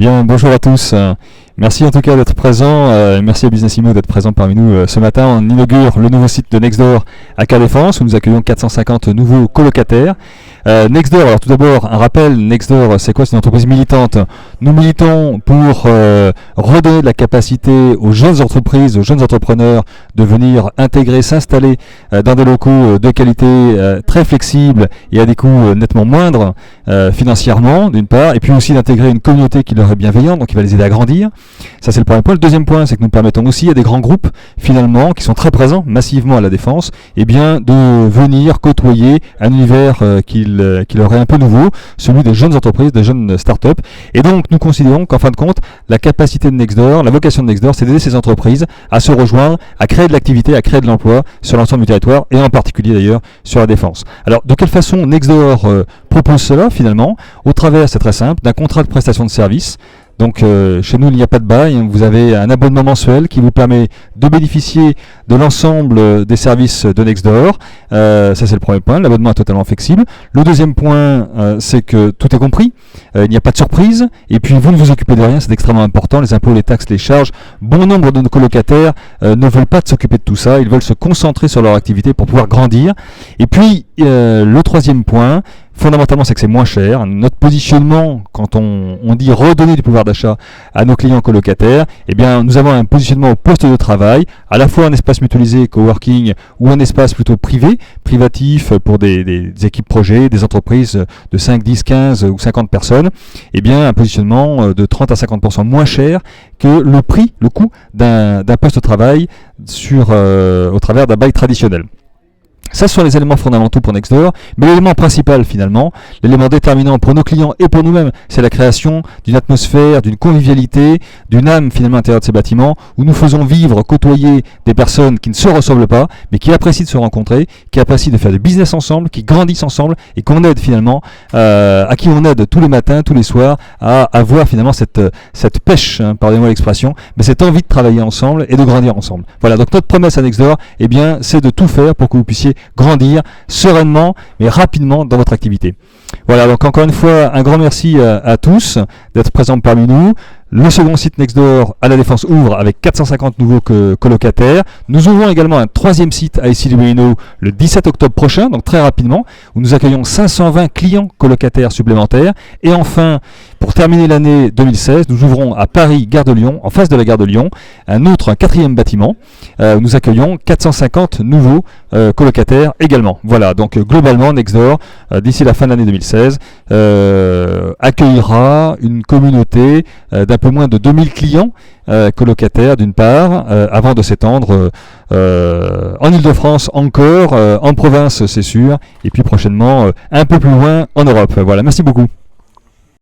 Bien, bonjour à tous. Merci en tout cas d'être présent. Merci à Business Immo d'être présent parmi nous ce matin. On inaugure le nouveau site de Nextdoor à Carles-Défense où nous accueillons 450 nouveaux colocataires. Nextdoor, alors tout d'abord, un rappel, Nextdoor, c'est quoi? C'est une entreprise militante. Nous militons pour redonner de la capacité aux jeunes entreprises, aux jeunes entrepreneurs de venir intégrer, s'installer dans des locaux de qualité très flexibles et à des coûts nettement moindres financièrement, d'une part, et puis aussi d'intégrer une communauté qui leur est bienveillante, donc qui va les aider à grandir. Ça, c'est le premier point. Le deuxième point, c'est que nous permettons aussi à des grands groupes, finalement, qui sont très présents massivement à la Défense, eh bien, de venir côtoyer un univers qui leur est un peu nouveau, celui des jeunes entreprises, des jeunes startups. Et donc, nous considérons qu'en fin de compte, la capacité de Nextdoor, la vocation de Nextdoor, c'est d'aider ces entreprises à se rejoindre, à créer de l'activité, à créer de l'emploi sur l'ensemble du territoire, et en particulier d'ailleurs sur la Défense. Alors, de quelle façon Nextdoor propose cela, finalement? Au travers, c'est très simple, d'un contrat de prestation de service. Donc chez nous il n'y a pas de bail, vous avez un abonnement mensuel qui vous permet de bénéficier de l'ensemble des services de Nextdoor. Ça c'est le premier point, l'abonnement est totalement flexible. Le deuxième point c'est que tout est compris, il n'y a pas de surprise, et puis vous ne vous occupez de rien, c'est extrêmement important, les impôts, les taxes, les charges. Bon nombre de nos colocataires ne veulent pas s'occuper de tout ça, ils veulent se concentrer sur leur activité pour pouvoir grandir. Et puis le troisième point, fondamentalement, c'est que c'est moins cher. Notre positionnement, quand on dit redonner du pouvoir d'achat à nos clients colocataires, eh bien, nous avons un positionnement au poste de travail, à la fois un espace mutualisé, coworking, ou un espace plutôt privé, privatif pour des équipes projets, des entreprises de 5, 10, 15 ou 50 personnes. Eh bien, un positionnement de 30 à 50% moins cher que le prix, le coût d'un poste de travail au travers d'un bail traditionnel. Ça, ce sont les éléments fondamentaux pour Nextdoor, mais l'élément principal finalement, l'élément déterminant pour nos clients et pour nous-mêmes, c'est la création d'une atmosphère, d'une convivialité, d'une âme finalement à l'intérieur de ces bâtiments, où nous faisons vivre, côtoyer des personnes qui ne se ressemblent pas, mais qui apprécient de se rencontrer, qui apprécient de faire du business ensemble, qui grandissent ensemble, et qu'on aide finalement, à qui on aide tous les matins, tous les soirs, à avoir finalement cette pêche, pardonnez-moi l'expression, mais cette envie de travailler ensemble et de grandir ensemble. Voilà, donc notre promesse à Nextdoor, eh bien, c'est de tout faire pour que vous puissiez grandir sereinement mais rapidement dans votre activité. Voilà, donc encore une fois un grand merci à tous d'être présents parmi nous. Le second site Nextdoor à la Défense ouvre avec 450 nouveaux colocataires. Nous ouvrons également un troisième site à Issy-les-Moulineaux le 17 octobre prochain, donc très rapidement, où nous accueillons 520 clients colocataires supplémentaires. Et enfin, pour terminer l'année 2016, nous ouvrons à Paris, Gare de Lyon, en face de la Gare de Lyon, un quatrième bâtiment, où nous accueillons 450 nouveaux colocataires également. Voilà, donc globalement, Nextdoor, d'ici la fin de l'année 2016, accueillera une communauté d'un peu moins de 2000 clients colocataires d'une part, avant de s'étendre en Ile-de-France encore, en province c'est sûr, et puis prochainement un peu plus loin en Europe. Voilà, merci beaucoup.